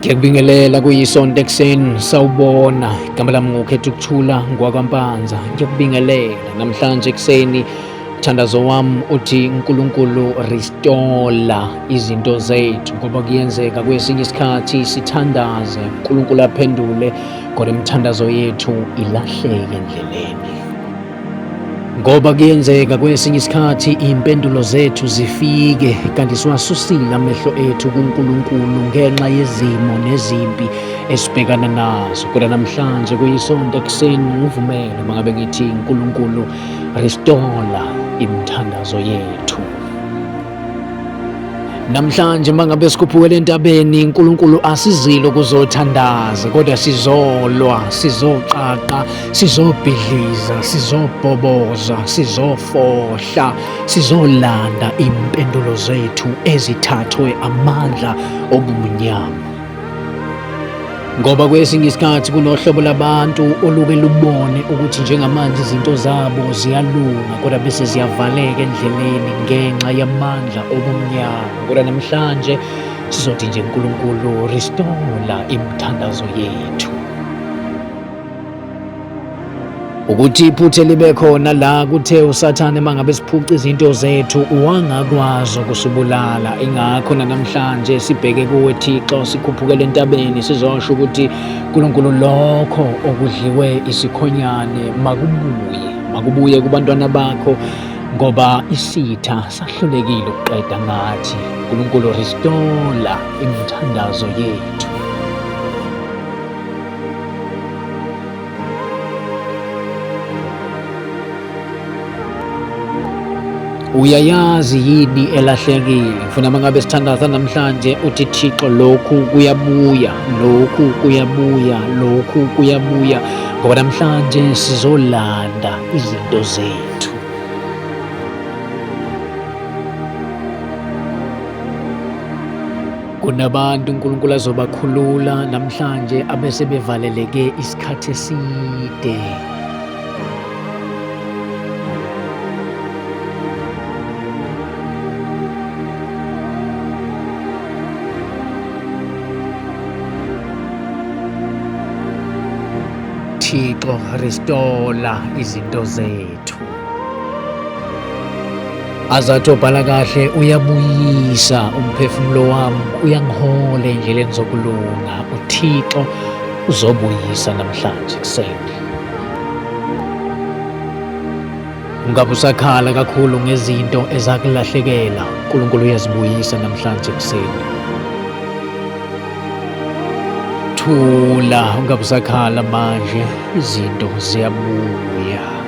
Ngiyakubingelela kuyisonto ekuseni sawubona, igama lami ngukhetha ukuthula ngwakwaMpanza. Ngiyakubingelela namhlanje ekuseni, mthandazo wami uthi uNkulunkulu restore izinto zethu, ngoba kuyenzeka kwesinye isikhathi sithandaze uNkulunkulu aphendule kodwa imithandazo yethu ilahleke endleleni. Ngoba kuyenzeka kwesinye isikhathi iy'mpendulo zethu zifike kanti siwasusile amehlo ethu kuNkulunkulu ngenxa yezimo nezimpi esibhekana nazo. Kodwa namhlanje kuyisonto ekuseni ngivumele uma ngabe ngithi uNkulunkulu restore imithandazo yethu. Namhlanje uma ngabe sikhuphukele entabeni, uNkulunkulu asizile ukuzothandaza kodwa sizolwa, sizoqaqa, sizobhidliza, sizobhoboza, sizofohla, sizolanda impendulo zethu ezithathwe amandla obumnyama. Ngoba kwesinye isikhathi kunohlobo labantu oluke lubone ukuthi njengamanje izinto zabo ziyalunga kodwa bese ziyavaleka endleleni ngenxa yamandla obumnyama. Kodwa namhlanje sizothi nje uNkulunkulu restore imithandazo yethu. Ukuthi iphuthe libe khona la kuthe usathane uma ngabe siphuca izinto zethu wangakwazi ukusibulala. Ingakho namhlanje sibheke kuwe Thixo, sikhuphukele entabeni sizosho ukuthi uNkulunkulu lokho okudliwe isikhonyane makubuye kubantwana bakho, ngoba isitha sahlulekile ukuqeda ngathi. uNkulunkulu restore imithandazo yethu. Uyayazi yini elahlekile? Ngifuna uma ngabe sithandaza namhlanje uthi Thixo lokhu kuyabuya, lokhu kuyabuya, lokhu kuyabuya, ngoba namhlanje sizolanda izinto zethu. Kunabantu uNkulunkulu azobakhulula namhlanje abese bevaleleke isikhathi eside. Thixo restore izinto zethu. Azathi obhala kahle uyabuyisa umphefumulo wami, uyangihola endleleni zokulunga. UThixo uzobuyisa namhlanje ekuseni. Ungabe usakhala kakhulu ngezinto ezakulahlekela, uNkulunkulu uyazibuyisa namhlanje ekuseni. Thula, ungabe usakhala manje, izinto ziyabuya.